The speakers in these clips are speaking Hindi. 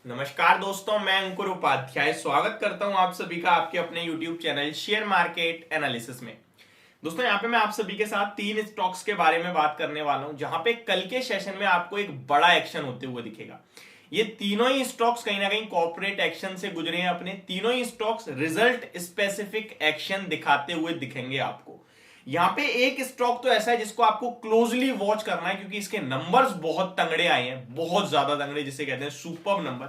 नमस्कार दोस्तों, मैं अंकुर उपाध्याय स्वागत करता हूं आप सभी का आपके अपने YouTube channel share market analysis में। दोस्तों, यहाँ पे मैं आप सभी के साथ तीन स्टॉक्स के बारे में बात करने वाला हूं, जहां पे कल के सेशन में आपको एक बड़ा एक्शन होते हुए दिखेगा। ये तीनों ही स्टॉक्स कहीं ना कहीं कॉर्पोरेट एक्शन से गुजरे हैं। अपने तीनों ही स्टॉक्स रिजल्ट स्पेसिफिक एक्शन दिखाते हुए दिखेंगे आपको। यहाँ पे एक स्टॉक तो ऐसा है जिसको आपको क्लोजली वॉच करना है, क्योंकि इसके नंबर्स बहुत तंगड़े आए हैं, बहुत ज्यादा तंगड़े, जिसे कहते हैं super number.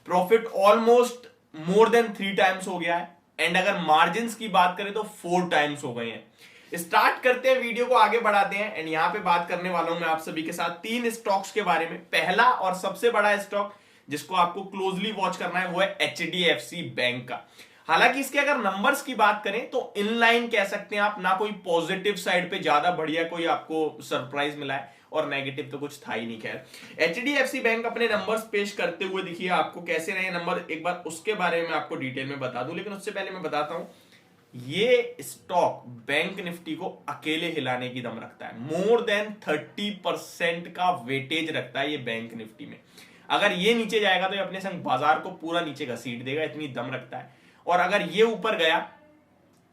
Profit almost more than 3 times हो गया है, एंड अगर मार्जिन की बात करें तो 4 टाइम्स हो गए हैं। स्टार्ट करते हैं, वीडियो को आगे बढ़ाते हैं। एंड यहाँ पे बात करने वाला हूं मैं आप सभी के साथ तीन स्टॉक्स के बारे में। पहला और सबसे बड़ा स्टॉक जिसको आपको क्लोजली वॉच करना है वो है एचडीएफसी बैंक का। हालांकि इसके अगर नंबर्स की बात करें तो इनलाइन कह सकते हैं आप, ना कोई पॉजिटिव साइड पे ज्यादा बढ़िया कोई आपको सरप्राइज मिला है और नेगेटिव तो कुछ था ही नहीं। खैर, एचडीएफसी बैंक अपने नंबर्स पेश करते हुए दिखिए आपको कैसे रहे नंबर, एक बार उसके बारे में आपको डिटेल में बता दूं। लेकिन उससे पहले मैं बताता हूं, ये स्टॉक बैंक निफ्टी को अकेले हिलाने की दम रखता है। मोर देन 30% का वेटेज रखता है ये बैंक निफ्टी में। अगर ये नीचे जाएगा तो ये अपने संग बाजार को पूरा नीचे घसीट देगा, इतनी दम रखता है। और अगर ये ऊपर गया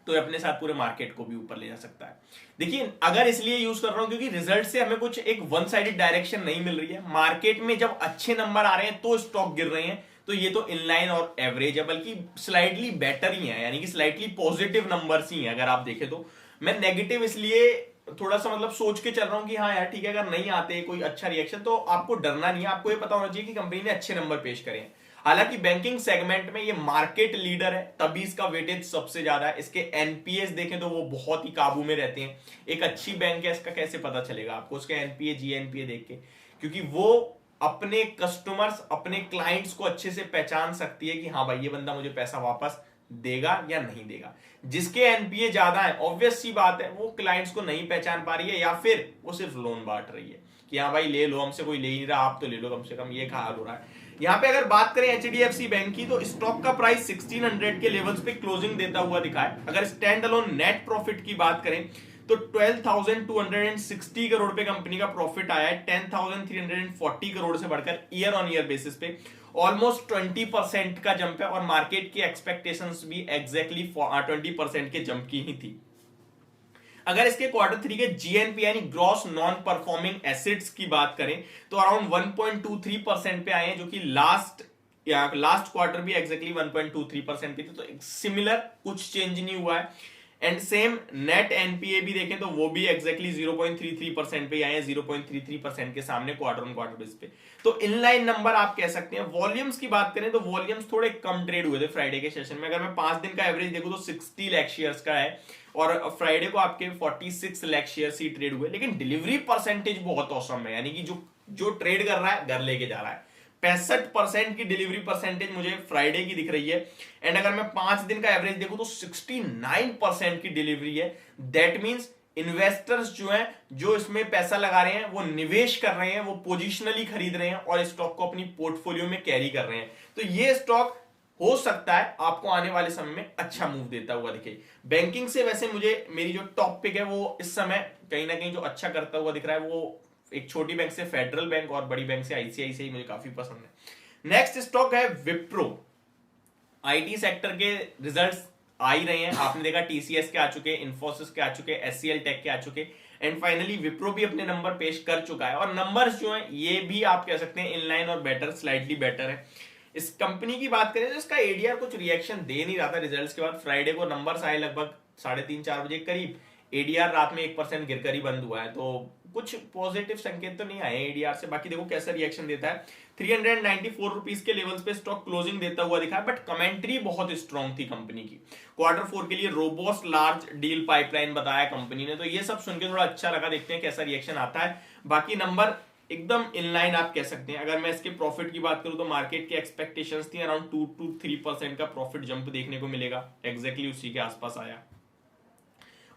तो अपने साथ पूरे मार्केट को भी ऊपर ले जा सकता है। देखिए, अगर इसलिए यूज कर रहा हूं क्योंकि रिजल्ट से हमें कुछ एक वन साइडेड डायरेक्शन नहीं मिल रही है। मार्केट में जब अच्छे नंबर आ रहे हैं तो स्टॉक गिर रहे हैं, तो ये तो इनलाइन और एवरेज है, बल्कि स्लाइटली बेटर ही है, यानी कि स्लाइटली पॉजिटिव नंबर्स ही हैं अगर आप देखें तो। मैं नेगेटिव इसलिए थोड़ा सा मतलब सोच के चल रहा हूं कि हाँ यार ठीक है, अगर नहीं आते कोई अच्छा रिएक्शन तो आपको डरना नहीं है। आपको ये पता होना चाहिए कि कंपनी ने अच्छे नंबर पेश करे हैं। हालांकि बैंकिंग सेगमेंट में ये मार्केट लीडर है, तभी इसका वेटेज सबसे ज्यादा है। इसके एनपीएस देखें तो वो बहुत ही काबू में रहते हैं। एक अच्छी बैंक है, इसका कैसे पता चलेगा आपको उसके एनपीए जीएनपीए देख के, क्योंकि वो अपने कस्टमर्स अपने क्लाइंट्स को अच्छे से पहचान सकती है कि हाँ भाई ये बंदा मुझे पैसा वापस देगा या नहीं देगा। जिसके एनपीए ज्यादा है, ऑब्वियस सी बात है, वो क्लाइंट्स को नहीं पहचान पा रही है, या फिर वो सिर्फ लोन बांट रही है कि हाँ भाई ले लो, हमसे कोई ले नहीं रहा, आप तो ले लो कम से कम, ये हाल हो रहा है। यहाँ पे अगर बात करें एचडीएफसी बैंक की, तो स्टॉक का प्राइस 1600 के लेवल्स पे क्लोजिंग देता हुआ दिखा है। अगर स्टैंड अलोन नेट प्रॉफिट की बात करें तो 12,260 करोड़ पे कंपनी का प्रॉफिट आया है, 10,340 करोड़ से बढ़कर ईयर ऑन ईयर बेसिस पे ऑलमोस्ट 20% का जंप है। और मार्केट की एक्सपेक्टेशंस भी एग्जैक्टली 20% के जंप की ही थी। अगर इसके Q3 के जीएनपी यानी ग्रॉस नॉन परफॉर्मिंग एसेट्स की बात करें तो अराउंड 1.23% पे आए हैं, जो कि लास्ट क्वार्टर भी एग्जैक्टली 1.23% पे थे। तो सिमिलर कुछ चेंज नहीं हुआ है। एंड सेम नेट एनपीए भी देखें तो वो भी एग्जैक्टली 0.33% पे आए हैं, 0.33% के सामने क्वार्टर ऑन क्वार्टर बेस पे। तो इनलाइन नंबर आप कह सकते हैं। वॉल्यूम्स की बात करें तो वॉल्यूम्स थोड़े कम ट्रेड हुए थे फ्राइडे के सेशन में। अगर मैं 5 दिन का एवरेज देखूं तो 60 लाख शेयर्स का है, और फ्राइडे को आपके 46 लाख शेयर्स ही ट्रेड हुए। लेकिन डिलीवरी परसेंटेज बहुत औसम है, यानी कि जो ट्रेड कर रहा है घर लेके जा रहा है। 65% की डिलीवरी परसेंटेज मुझे फ्राइडे की दिख रही है। एंड अगर मैं 5 दिन का एवरेज देखूं तो 69% की डिलीवरी है। दैट मींस इन्वेस्टर्स जो हैं, जो इसमें पैसा लगा रहे हैं, वो निवेश कर रहे हैं, वो पोजिशनली खरीद रहे हैं और स्टॉक को अपनी पोर्टफोलियो में कैरी कर रहे हैं। तो ये स्टॉक हो सकता है आपको आने वाले समय में अच्छा मूव देता हुआ दिखे। बैंकिंग से वैसे मुझे मेरी जो टॉप पिक है वो इस समय कहीं ना कहीं जो अच्छा करता हुआ दिख रहा है, वो एक छोटी बैंक से फेडरल बैंक और बड़ी बैंक से आईसीआईसीआई मुझे काफी पसंद है। नेक्स्ट स्टॉक है विप्रो। आईटी सेक्टर के रिजल्ट्स आ ही रहे हैं, आपने देखा टीसीएस के आ चुके, इंफोसिस के आ चुके, एचसीएल टेक के आ चुके, एंड फाइनली विप्रो भी अपने नंबर पेश कर चुका है। और नंबर्स जो हैं ये भी आप कह सकते हैं इनलाइन और बेटर, स्लाइटली बेटर है। इस कंपनी की बात करें तो इसका एडीआर कुछ रिएक्शन दे नहीं रहा था रिजल्ट्स के बाद। फ्राइडे को नंबर्स आए लगभग 3:30-4 बजे करीब, एडीआर रात में 1% गिरकर ही बंद हुआ है। तो कुछ पॉजिटिव संकेत तो नहीं आए एडीआर से। बाकी देखो कैसा रिएक्शन देता है। 394 रुपीज के लेवल्स पे स्टॉक क्लोजिंग देता हुआ दिखा है, बट कमेंट्री बहुत स्ट्रॉन्ग थी कंपनी की। Q4 के लिए रोबोस्ट लार्ज डील पाइपलाइन बताया कंपनी ने, तो ये सब सुन के थोड़ा अच्छा लगा। देखते हैं कैसा रिएक्शन आता है। बाकी नंबर एकदम इनलाइन आप कह सकते हैं। अगर मैं इसके प्रॉफिट की बात करूं तो मार्केट की एक्सपेक्टेशंस थी अराउंड 2 to 3% का प्रॉफिट जंप देखने को मिलेगा, एग्जैक्टली उसी के आसपास आया।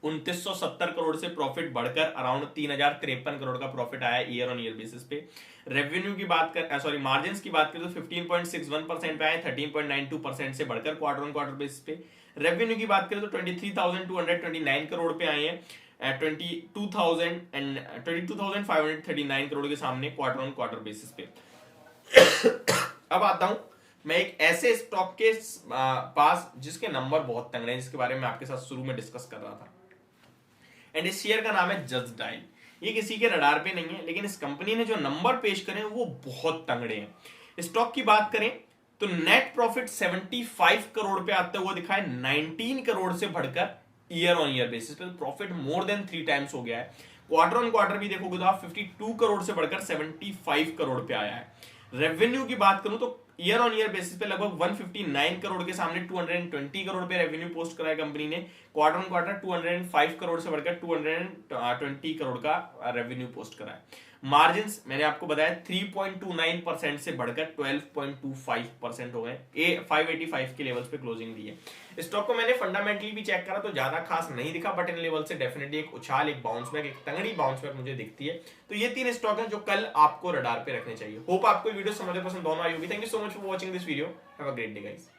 2970 करोड़ से प्रॉफिट बढ़कर अराउंड 3053 करोड़ का प्रॉफिट आया ईयर ऑन ईयर बेसिस पे। रेवेन्यू की बात कर मार्जिन की बात करें तो 15.61% पे आए, 13.92% से बढ़कर क्वार्टर ऑन क्वार्टर बेसिस पे। रेवेन्यू की बात करें तो 23,229 करोड़ पे आए हैं, 22,539 करोड़ के सामने क्वार्टर ऑन क्वार्टर बेसिस पे। अब आता हूं मैं एक ऐसे स्टॉक के पास जिसके नंबर बहुत तंगड़े हैं, जिसके बारे में आपके साथ शुरू में डिस्कस कर रहा था, एंड इस शेयर का नाम है जस्ट डायल। ये किसी के रडार पे नहीं है, लेकिन इस कंपनी ने जो नंबर पेश करे वो बहुत तंगड़े हैं। स्टॉक की बात करें तो नेट प्रॉफिट 75 करोड़ पे आते हुए दिखा है, 19 करोड़ से बढ़कर ईयर ऑन ईयर बेसिस पे प्रॉफिट मोर देन 3 टाइम्स हो गया है। क्वार्टर ऑन क्वार्टर भी देखोगे तो आप 52 करोड़ से बढ़कर 75 करोड़ पे आया है। रेवेन्यू की बात करूं तो ईयर ऑन ईयर बेसिस पे लगभग 159 करोड़ के सामने 220 करोड़ पे रेवेन्यू पोस्ट करा है कंपनी ने। क्वार्टर ऑन क्वार्टर 205 करोड़ से बढ़कर 220 करोड़ का रेवेन्यू पोस्ट करा है। मार्जिन मैंने आपको बताया 3.29% से बढ़कर 12.25% हो गए। 585 के लेवल्स पे क्लोजिंग दी है। स्टॉक को मैंने फंडामेंटली भी चेक करा तो ज्यादा खास नहीं दिखा, बट इन लेवल से डेफिनेटली एक उछाल, एक बाउंस बैक, एक तंगड़ी बाउंस बैक मुझे दिखती है। तो ये 3 स्टॉक हैं जो कल आपको रडार पे रखने चाहिए। होप आपको वीडियो समझ पसंद दोनों आई होगी। Thank you so much for watching this video. Have a great day guys.